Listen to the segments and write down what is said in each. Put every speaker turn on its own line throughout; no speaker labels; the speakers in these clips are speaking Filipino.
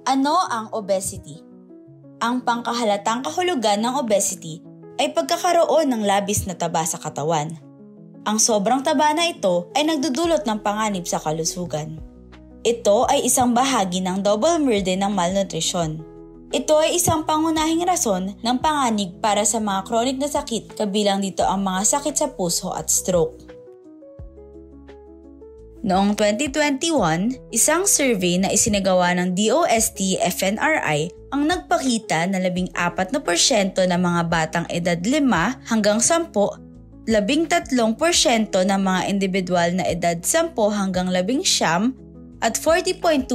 Ano ang obesity? Ang pangkahalatang kahulugan ng obesity ay pagkakaroon ng labis na taba sa katawan. Ang sobrang taba na ito ay nagdudulot ng panganib sa kalusugan. Ito ay isang bahagi ng double murder ng malnutrisyon. Ito ay isang pangunahing rason ng panganib para sa mga chronic na sakit, kabilang dito ang mga sakit sa puso at stroke. Noong 2021, isang survey na isinagawa ng DOST-FNRI ang nagpakita na 14% ng mga batang edad 5 hanggang 10, 13% ng mga individual na edad 10 hanggang 19, at 40.2%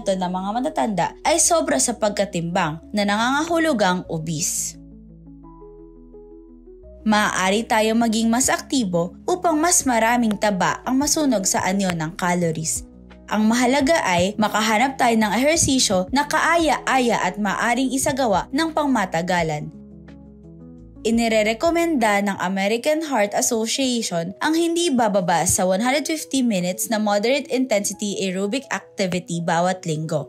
ng mga matatanda ay sobra sa pagkatimbang na nangangahulugang obese. Maaari tayo maging mas aktibo upang mas maraming taba ang masunog sa anyo ng calories. Ang mahalaga ay makahanap tayo ng ehersisyo na kaaya-aya at maaring isagawa ng pangmatagalan. Inirerekomenda ng American Heart Association ang hindi bababa sa 150 minutes na moderate intensity aerobic activity bawat linggo.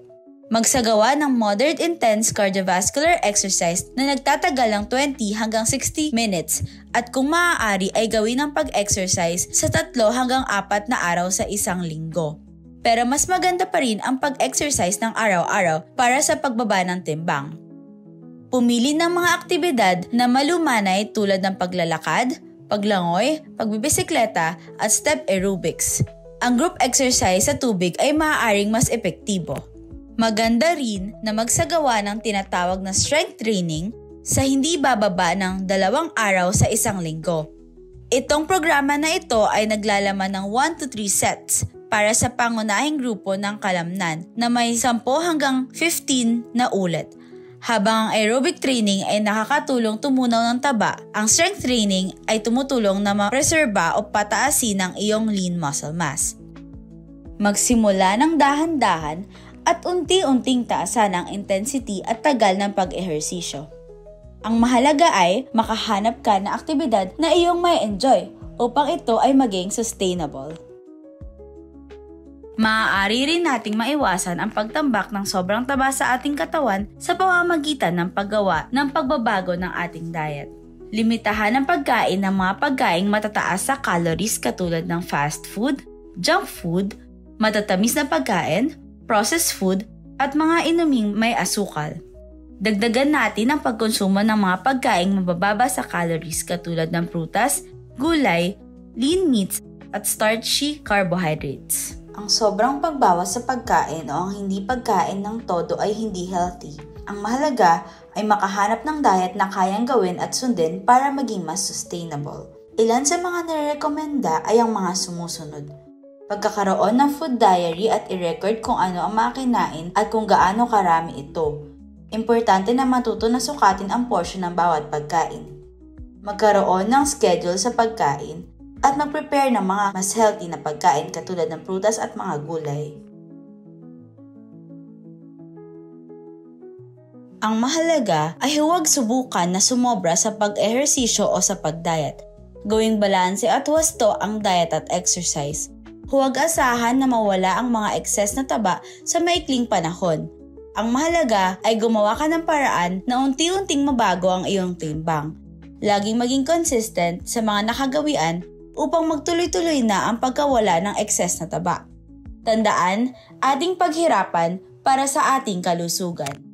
Magsagawa ng moderate intense cardiovascular exercise na nagtatagal ng 20 hanggang 60 minutes at kung maaari ay gawin ang pag-exercise sa 3 hanggang 4 na araw sa isang linggo. Pero mas maganda pa rin ang pag-exercise ng araw-araw para sa pagbaba ng timbang. Pumili ng mga aktibidad na malumanay tulad ng paglalakad, paglangoy, pagbibisikleta at step aerobics. Ang group exercise sa tubig ay maaaring mas epektibo. Maganda rin na magsagawa ng tinatawag na strength training sa hindi bababa ng 2 araw sa isang linggo. Itong programa na ito ay naglalaman ng 1 to 3 sets para sa pangunahing grupo ng kalamnan na may 10 hanggang 15 na ulit. Habang ang aerobic training ay nakakatulong tumunaw ng taba, ang strength training ay tumutulong na ma-preserba o pataasin ang iyong lean muscle mass. Magsimula ng dahan-dahan at unti-unting taasan ang intensity at tagal ng pag-ehersisyo. Ang mahalaga ay makahanap ka ng aktibidad na iyong may enjoy upang ito ay maging sustainable. Maaari rin nating maiwasan ang pagtambak ng sobrang taba sa ating katawan sa pamamagitan ng paggawa ng pagbabago ng ating diet. Limitahan ang pagkain ng mga pagkaing matataas sa calories katulad ng fast food, junk food, matatamis na pagkain, processed food, at mga inuming may asukal. Dagdagan natin ang pagkonsumo ng mga pagkaing mabababa sa calories katulad ng prutas, gulay, lean meats, at starchy carbohydrates. Ang sobrang pagbawas sa pagkain o ang hindi pagkain ng todo ay hindi healthy. Ang mahalaga ay makahanap ng diet na kayang gawin at sundin para maging mas sustainable. Ilan sa mga nirekomenda ay ang mga sumusunod. Pagkakaroon ng food diary at i-record kung ano ang mga kinain at kung gaano karami ito. Importante na matuto na sukatin ang portion ng bawat pagkain. Magkaroon ng schedule sa pagkain at mag-prepare ng mga mas healthy na pagkain katulad ng prutas at mga gulay. Ang mahalaga ay huwag subukan na sumobra sa pag-ehersisyo o sa pag-diet. Gawing balanse at wasto ang diet at exercise. Huwag asahan na mawala ang mga excess na taba sa maikling panahon. Ang mahalaga ay gumawa ka ng paraan na unti-unting mabago ang iyong timbang. Laging maging consistent sa mga nakagawian upang magtuloy-tuloy na ang pagkawala ng excess na taba. Tandaan, ating paghirapan para sa ating kalusugan.